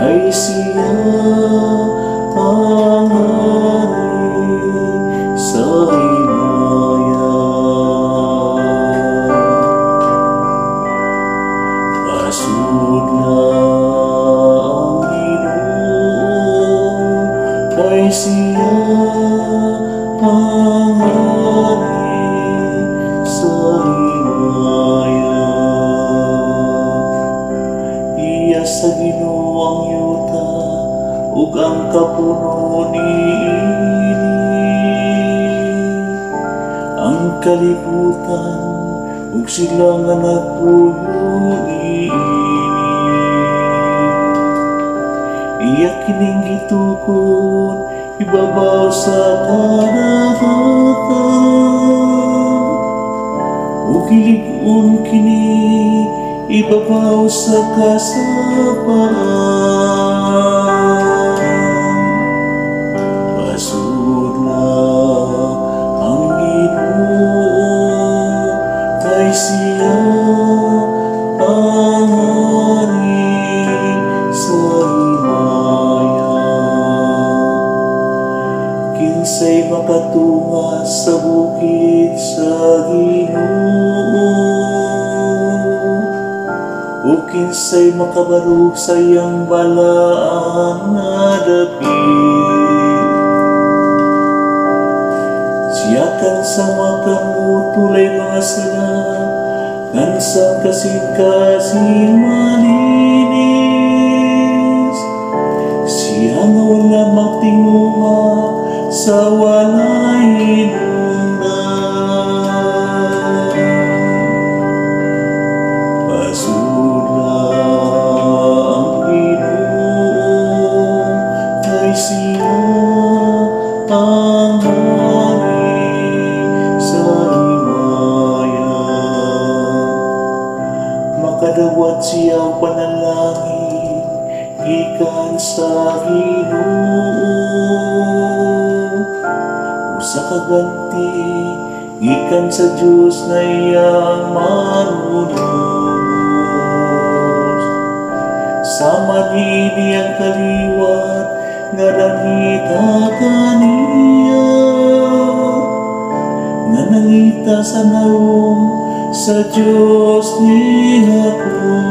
ay siya ang hari sa himayan. Asod na ang Ginoo, ay siya ang hari sa himayan. Iya sa Ginoo ang yuta ug ang kapuno niini, ang kalibutan ug sila nga nagpuyo niini. Iya kining gitukod ibabaw sa kadagatan, ug hilig-on kini ibabaw sa kasapaan. Asod na ang Ginoo, kay siya ang hari sa himayan. Kinsay makatunga sa bukid sa Ginoo, o kinsay makabarog sa iyang balaan nga dapit. Siya kan sa makamutulay mga sala, kan sa kasing-kasing malinis. Siya nga wala magtinguha sa walay hinungdan. Asod na ang Ginoo, kay siya ang hari sa himayan. Makadawat siya ang panalangin gikan sa Ginoo, usa ka ganti gikan sa Dios na iyang manunod. Sama niini ang kaliwat nga nangita kaniya, nga nangita sa naong sa Diyos ni ako.